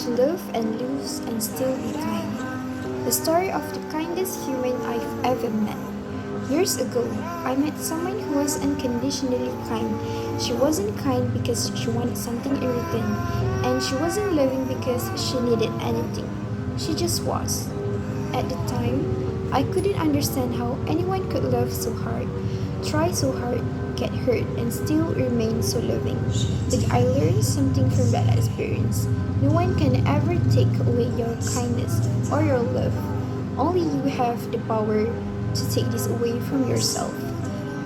to love and lose and still be kind. The story of the kindest human I've ever met. Years ago, I met someone who was unconditionally kind. She wasn't kind because she wanted something in return, and she wasn't loving because she needed anything. She just was. At the time, I couldn't understand how anyone could love so hard, try so hard, get hurt, and still remain so loving. But I learned something from that experience. No one can ever take away your kindness or your love. Only you have the power to take this away from yourself.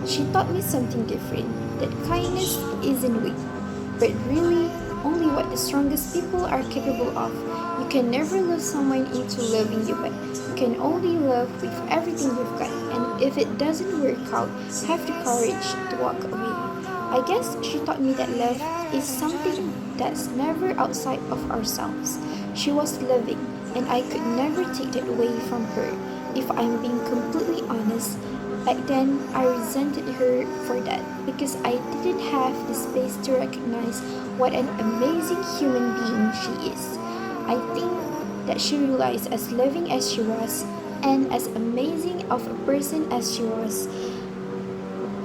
She taught me something different, that kindness isn't weak, but really only what the strongest people are capable of. You can never love someone into loving you back. You can only love with everything you've got, and if it doesn't work out, have the courage to walk away. I guess she taught me that love is something that's never outside of ourselves. She was loving, and I could never take that away from her. If I'm being completely honest, back then I resented her for that because I didn't have the space to recognize what an amazing human being she is. I think that she realized as loving as she was and as amazing of a person as she was,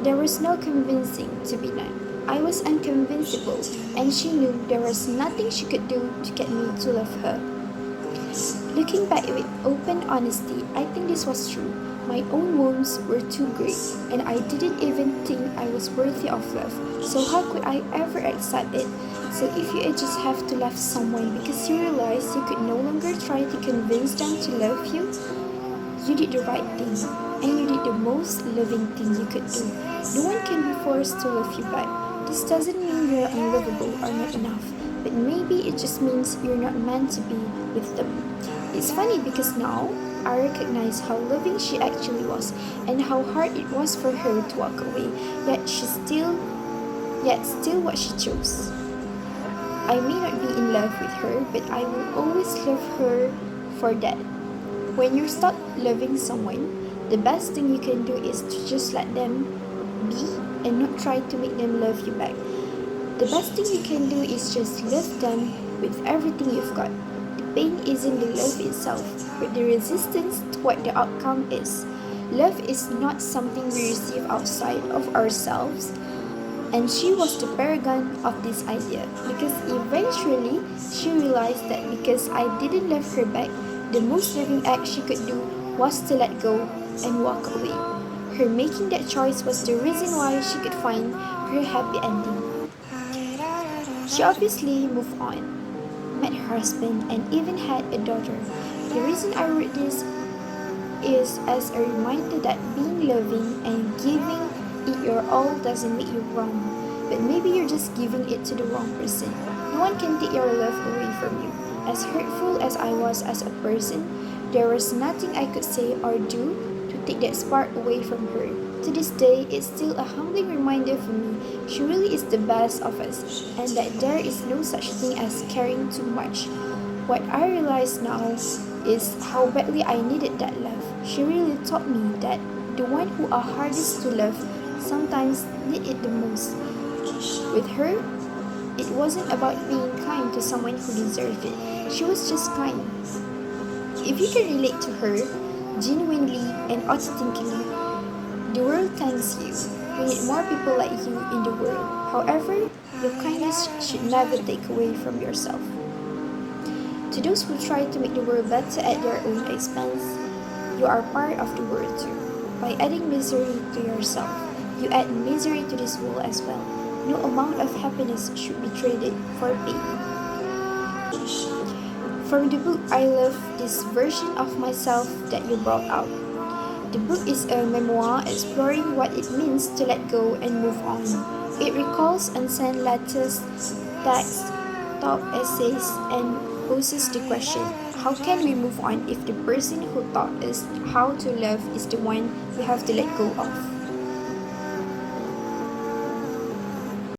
there was no convincing to be done. I was unconvincible, and she knew there was nothing she could do to get me to love her. Looking back with open honesty, I think this was true. My own wounds were too great, and I didn't even think I was worthy of love. So how could I ever accept it? So if you just have to love someone because you realize you could no longer try to convince them to love you, you did the right thing, and you did the most loving thing you could do. No one can be forced to love you back. This doesn't mean you're unlovable or not enough, but maybe it just means you're not meant to be with them. It's funny because now I recognize how loving she actually was and how hard it was for her to walk away, yet still what she chose. I may not be in love with her, but I will always love her for that. When you stop loving someone, the best thing you can do is to just let them be and not try to make them love you back. The best thing you can do is just love them with everything you've got. The pain isn't the love itself, but the resistance to what the outcome is. Love is not something we receive outside of ourselves, and she was the paragon of this idea because eventually she realized that because I didn't love her back, the most loving act she could do was to let go and walk away. Her making that choice was the reason why she could find her happy ending. She obviously moved on, met her husband, and even had a daughter. The reason I wrote this is as a reminder that being loving and giving it your all doesn't make you wrong, but maybe you're just giving it to the wrong person. No one can take your love away from you. As hurtful as I was as a person, there was nothing I could say or do to take that spark away from her. To this day, it's still a humbling reminder for me. She really is the best of us, and that there is no such thing as caring too much. What I realize now is how badly I needed that love. She really taught me that the one who are hardest to love sometimes need it the most. With her, it wasn't about being kind to someone who deserved it. She was just kind. If you can relate to her, genuinely and authentically, the world thanks you. We need more people like you in the world. However, your kindness should never take away from yourself. To those who try to make the world better at their own expense, you are part of the world too. By adding misery to yourself, you add misery to this world as well. No amount of happiness should be traded for pain. From the book, I love this version of myself that you brought out. The book is a memoir exploring what it means to let go and move on. It recalls unsent letters, texts, thought essays, and poses the question, how can we move on if the person who taught us how to love is the one we have to let go of?